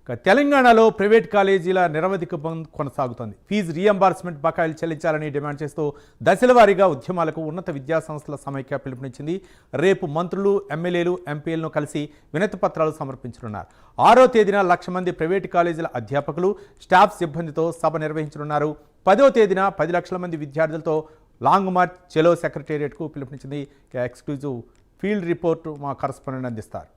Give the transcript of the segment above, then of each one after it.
తెలంగాణలో ప్రైవేట్ కాలేజీల నిరవధిక బంద్ కొనసాగుతోంది. ఫీజు రీఎంబర్స్మెంట్ బకాయిలు చెల్లించాలని డిమాండ్ చేస్తూ దశలవారీగా ఉద్యమాలకు ఉన్నత విద్యాసంస్థల సమైక్య పిలుపునిచ్చింది. రేపు మంత్రులు, ఎమ్మెల్యేలు, ఎంపీలను కలిసి వినతి పత్రాలు సమర్పించనున్నారు. 6వ తేదీన 1,00,000 మంది ప్రైవేట్ కాలేజీల అధ్యాపకులు, స్టాఫ్ సిబ్బందితో సభ నిర్వహించనున్నారు. 10వ తేదీన 10 లక్షల మంది విద్యార్థులతో లాంగ్ మార్చ్ చెలో సెక్రటేరియట్కు పిలుపునిచ్చింది. ఎక్స్క్లూజివ్ ఫీల్డ్ రిపోర్టు మా కరస్పాండెంట్ అందిస్తారు.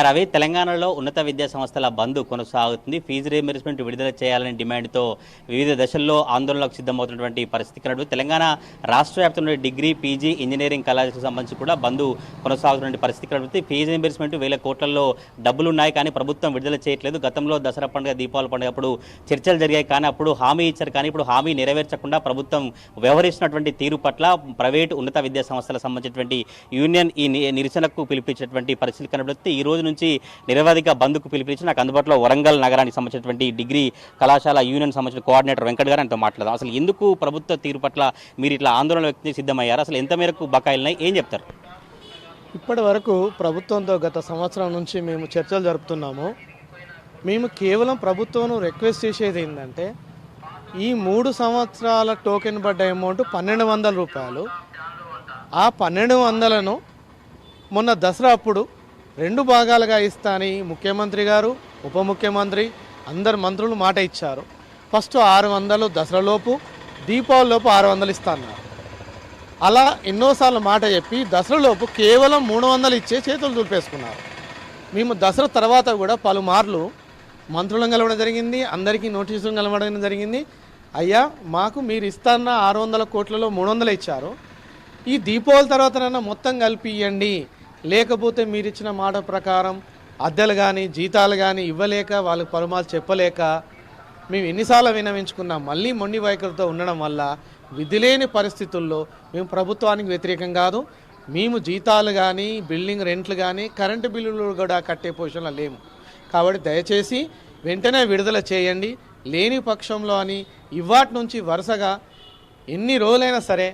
రవి, తెలంగాణలో ఉన్నత విద్యా సంస్థల బంద్ కొనసాగుతుంది. ఫీజు రీయింబర్స్మెంట్ విడుదల చేయాలనే డిమాండ్తో వివిధ దశల్లో ఆందోళనలకు సిద్ధమవుతున్నటువంటి పరిస్థితి కలదు. తెలంగాణ రాష్ట్ర వ్యాప్తంగా డిగ్రీ, పీజీ, ఇంజనీరింగ్ కళాశాలకు సంబంధించి కూడా బంద్ కొనసాగుతున్న పరిస్థితి కలుగుతుంది. ఫీజు రీయింబర్స్మెంట్ 1000 కోట్లలో డబ్బులు ఉన్నాయి, కానీ ప్రభుత్వం విడుదల చేయట్లేదు. గతంలో దసరా పండుగ, దీపావళి పండుగ అప్పుడు చర్చలు జరిగాయి, కానీ అప్పుడు హామీ ఇచ్చారు. కానీ ఇప్పుడు హామీ నెరవేర్చకుండా ప్రభుత్వం వ్యవహరిస్తున్నటువంటి తీరు పట్ల ప్రైవేటు ఉన్నత విద్యా సంస్థలకు సంబంధించినటువంటి యూనియన్ ఈ నిరసనకు పిలిపించినటువంటి పరిస్థితి కనబడుతుంది. ఈ రోజు నుంచి నిరవధిక బంద్కు పిలుపునిచ్చి నాకు అందుబాటులో వరంగల్ నగరానికి సంబంధించినటువంటి డిగ్రీ కళాశాల యూనియన్ సంబంధించిన కోఆర్డినేటర్ వెంకట్ గారు ఆయనతో మాట్లాడదాం. అసలు ఎందుకు ప్రభుత్వ తీరు పట్ల మీరు ఇట్లా ఆందోళన వ్యక్తి సిద్ధమయ్యారు? అసలు ఎంత మేరకు బకాయిలున్నాయి, ఏం చెప్తారు? ఇప్పటి వరకు ప్రభుత్వంతో గత సంవత్సరం నుంచి మేము చర్చలు జరుపుతున్నాము. మేము కేవలం ప్రభుత్వం రిక్వెస్ట్ చేసేది ఏంటంటే, ఈ 3 సంవత్సరాల టోకెన్ పడ్డ అమౌంట్ 1,200 రూపాయలు. ఆ 1,200ను మొన్న దసరా అప్పుడు 2 భాగాలుగా ఇస్తానని ముఖ్యమంత్రి గారు, ఉప ముఖ్యమంత్రి, అందరు మంత్రులు మాట ఇచ్చారు. ఫస్ట్ 600 దసరాలోపు, దీపావళిలోపు 600 ఇస్తాన్నారు. అలా ఎన్నోసార్లు మాట చెప్పి దసరాలోపు కేవలం 300 ఇచ్చే చేతులు దులిపేసుకున్నారు. మేము దసరా తర్వాత కూడా పలుమార్లు మంత్రులను కలవడం జరిగింది, అందరికీ నోటీసులు కలవడం జరిగింది. అయ్యా, మాకు మీరు ఇస్తాన్న 600 కోట్లలో 300 ఇచ్చారు, ఈ దీపావళి తర్వాతనైనా మొత్తం కలిపి ఇవ్వండి, లేకపోతే మీరు ఇచ్చిన మాట ప్రకారం అద్దెలు కానీ జీతాలు కానీ ఇవ్వలేక వాళ్ళకి పరుమాలు చెప్పలేక మేము ఎన్నిసార్లు విన్నవించుకున్నాం. మళ్ళీ మొండి వైఖరితో ఉండడం వల్ల విధిలేని పరిస్థితుల్లో మేము ప్రభుత్వానికి వ్యతిరేకం కాదు, మేము జీతాలు కానీ, బిల్డింగ్ రెంట్లు కానీ, కరెంటు బిల్లులు కూడా కట్టే పొజిషన్లో లేము. కాబట్టి దయచేసి వెంటనే విడుదల చేయండి. లేని పక్షంలో అని ఇవాటి నుంచి వరుసగా ఎన్ని రోజులైనా సరే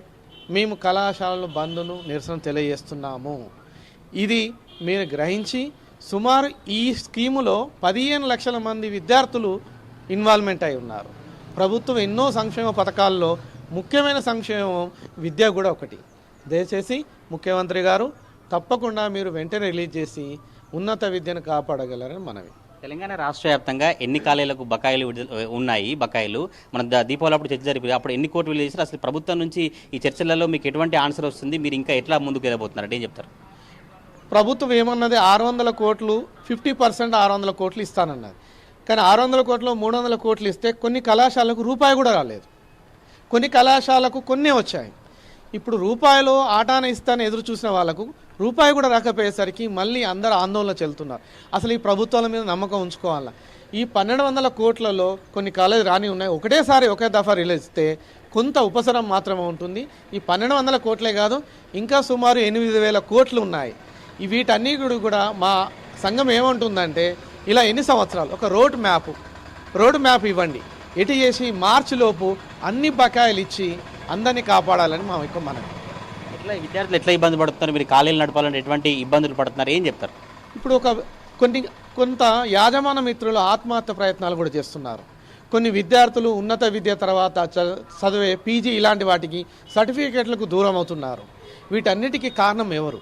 మేము కళాశాలలు బంద్ను నిరసన తెలియజేస్తున్నాము. ఇది మీరు గ్రహించి, సుమారు ఈ స్కీములో 15 లక్షల మంది విద్యార్థులు ఇన్వాల్వ్మెంట్ అయి ఉన్నారు. ప్రభుత్వం ఎన్నో సంక్షేమ పథకాల్లో ముఖ్యమైన సంక్షేమం విద్య కూడా ఒకటి. దయచేసి ముఖ్యమంత్రి గారు తప్పకుండా మీరు వెంటనే రిలీజ్ చేసి ఉన్నత విద్యను కాపాడగలరని మనవి. తెలంగాణ రాష్ట్ర వ్యాప్తంగా ఎన్ని కాలేజీలకు బకాయిలు ఉన్నాయి? బకాయిలు మన దీపావళి అప్పుడు చర్చ జరిపి అప్పుడు ఎన్ని కోట్లు విడుదల చేశారు? అసలు ప్రభుత్వం నుంచి ఈ చర్చలలో మీకు ఎటువంటి ఆన్సర్ వస్తుంది? మీరు ఇంకా ఎట్లా ముందుకు వెళ్ళబోతున్నారు, ఏం చెప్తారు? ప్రభుత్వం ఏమన్నది 600 కోట్లు 50% 600 కోట్లు ఇస్తానన్నది. కానీ 600 కోట్లు 300 కోట్లు ఇస్తే కొన్ని కళాశాలకు రూపాయి కూడా రాలేదు, కొన్ని కళాశాలకు కొన్నే వచ్చాయి. ఇప్పుడు రూపాయలు ఆటాన ఇస్తాను ఎదురు చూసిన వాళ్ళకు రూపాయి కూడా రాకపోయేసరికి మళ్ళీ అందరూ ఆందోళన చెందుతున్నారు. అసలు ఈ ప్రభుత్వాల మీద నమ్మకం ఉంచుకోవాలా? ఈ 1,200 కోట్లలో కొన్ని కాలేజీ రాని ఉన్నాయి, ఒకటేసారి ఒకే దఫా రిలీజ్ ఇస్తే కొంత ఉపశమనం మాత్రమే ఉంటుంది. ఈ 1,200 కోట్లే కాదు, ఇంకా సుమారు 8,000 కోట్లు ఉన్నాయి. వీటన్నిటి కూడా మా సంఘం ఏమంటుందంటే, ఇలా ఎన్ని సంవత్సరాలు ఒక రోడ్ మ్యాప్ ఇవ్వండి, ఎటు చేసి మార్చిలోపు అన్ని బకాయిలు ఇచ్చి అందరినీ కాపాడాలని మా యొక్క మనవి. ఎట్లా విద్యార్థులు ఎట్లా ఇబ్బంది పడుతున్నారు? మీరు కాలేజీలు నడపాలంటే ఎటువంటి ఇబ్బందులు పడుతున్నారు, ఏం చెప్తారు? ఇప్పుడు కొంత యాజమాన్య మిత్రులు ఆత్మహత్య ప్రయత్నాలు కూడా చేస్తున్నారు. కొన్ని విద్యార్థులు ఉన్నత విద్య తర్వాత చదివే పీజీ ఇలాంటి వాటికి సర్టిఫికేట్లకు దూరం అవుతున్నారు. వీటన్నిటికీ కారణం ఎవరు?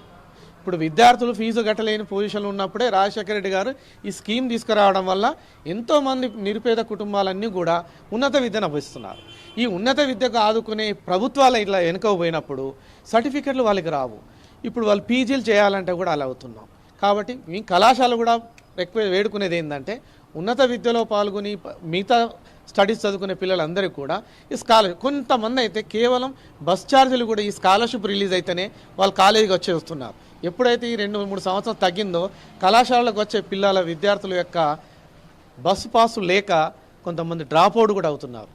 ఇప్పుడు విద్యార్థులు ఫీజు కట్టలేని పొజిషన్లో ఉన్నప్పుడే రాజశేఖర రెడ్డి గారు ఈ స్కీమ్ తీసుకురావడం వల్ల ఎంతోమంది నిరుపేద కుటుంబాలన్నీ కూడా ఉన్నత విద్యను అభ్యసిస్తున్నారు. ఈ ఉన్నత విద్యకు ఆదుకునే ప్రభుత్వాలు ఇట్లా వెనుకపోయినప్పుడు సర్టిఫికెట్లు వాళ్ళకి రావు. ఇప్పుడు వాళ్ళు పీజీలు చేయాలంటే కూడా అలా అవుతున్నాం. కాబట్టి మీ కళాశాల కూడా ఎక్కువ వేడుకునేది ఏంటంటే, ఉన్నత విద్యలో పాల్గొని మిగతా స్టడీస్ చదువుకునే పిల్లలందరికీ కూడా ఈ స్కాలర్షిప్, కొంతమంది అయితే కేవలం బస్ ఛార్జీలు కూడా ఈ స్కాలర్షిప్ రిలీజ్ అయితేనే వాళ్ళు కాలేజీకి వచ్చేస్తున్నారు. ఎప్పుడైతే ఈ 2-3 సంవత్సరాలు తగ్గిందో కళాశాలకు వచ్చే పిల్లల విద్యార్థుల యొక్క బస్సు పాసు లేక కొంతమంది డ్రాప్ అవుట్ కూడా అవుతున్నారు.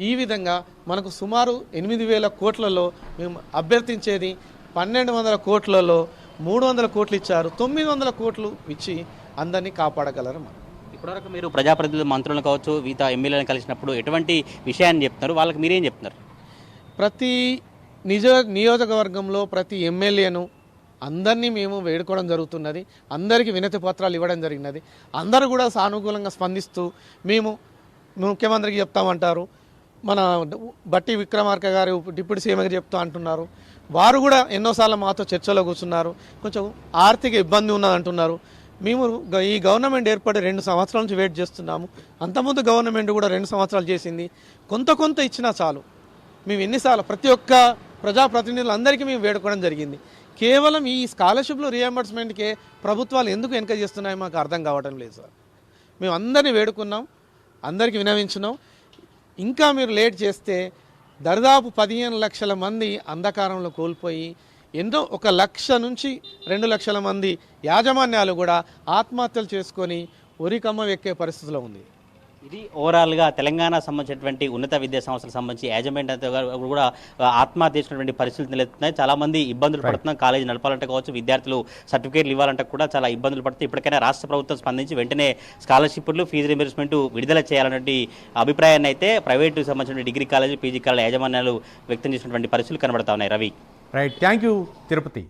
ఈ విధంగా మనకు సుమారు 8,000 కోట్లలో మేము అభ్యర్థించేది 1,200 కోట్లలో 300 కోట్లు ఇచ్చారు, 900 కోట్లు ఇచ్చి అందరినీ కాపాడగలరు. మనం ఇప్పటివరకు మీరు ప్రజాప్రతినిధులు, మంత్రులను కావచ్చు, వివిధ ఎమ్మెల్యేలను కలిసినప్పుడు ఎటువంటి విషయాన్ని చెప్తున్నారు? వాళ్ళకి మీరేం చెప్తున్నారు? ప్రతి నియోజకవర్గంలో ప్రతి ఎమ్మెల్యేను అందరినీ మేము వేడుకోవడం జరుగుతున్నది, అందరికీ వినతి పత్రాలు ఇవ్వడం జరిగినది. అందరూ కూడా సానుకూలంగా స్పందిస్తూ మేము ముఖ్యమంత్రికి చెప్తామంటారు, మన బట్టి విక్రమార్క గారు డిప్యూటీ సీఎంకి చెప్తా అంటున్నారు. వారు కూడా ఎన్నోసార్లు మాతో చర్చలో కూర్చున్నారు. కొంచెం ఆర్థిక ఇబ్బంది ఉన్నది అంటున్నారు. మేము ఈ గవర్నమెంట్ ఏర్పడి 2 సంవత్సరాల నుంచి వెయిట్ చేస్తున్నాము. అంతకుముందు గవర్నమెంట్ కూడా 2 సంవత్సరాలు చేసింది. కొంత ఇచ్చినా చాలు. మేము ఎన్నిసార్లు ప్రతి ఒక్క ప్రజాప్రతినిధులందరికీ మేము వేడుకోవడం జరిగింది. కేవలం ఈ స్కాలర్షిప్లో రియంబర్స్మెంట్కే ప్రభుత్వాలు ఎందుకు వెనక చేస్తున్నాయో మాకు అర్థం కావటం లేదు సార్. మేము అందరినీ వేడుకున్నాం, అందరికీ వినవించున్నాం. ఇంకా మీరు లేట్ చేస్తే దాదాపు 15 లక్షల మంది అంధకారంలో కోల్పోయి ఎన్నో 1 లక్ష నుంచి 2 లక్షల మంది యాజమాన్యాలు కూడా ఆత్మహత్యలు చేసుకొని ఉరికమ్మ ఎక్కే పరిస్థితిలో ఉంది. ఇది ఓవరాల్గా తెలంగాణ సంబంధించినటువంటి ఉన్నత విద్యా సంస్థలకు సంబంధించి యాజమాన్యం కూడా ఆత్మహత్య చేసినటువంటి పరిస్థితులు నిలుస్తున్నాయి. చాలా మంది ఇబ్బందులు పడుతున్నాం. కాలేజీ నడపాలంటే కావచ్చు, విద్యార్థులు సర్టిఫికేట్లు ఇవ్వాలంటే కూడా చాలా ఇబ్బందులు పడుతుంది. ఇప్పటికైనా రాష్ట్ర ప్రభుత్వం స్పందించి వెంటనే స్కాలర్షిప్లు, ఫీజు రీయింబర్స్మెంట్ విడుదల చేయాలనే అభిప్రాయాన్ని అయితే ప్రైవేటు సంబంధించిన డిగ్రీ కాలేజీ, పీజీ కాలేజీ యాజమాన్యాలు వ్యక్తం చేసినటువంటి పరిస్థితులు కనబడతా ఉన్నాయి. Ravi, right, thank you Tirupati.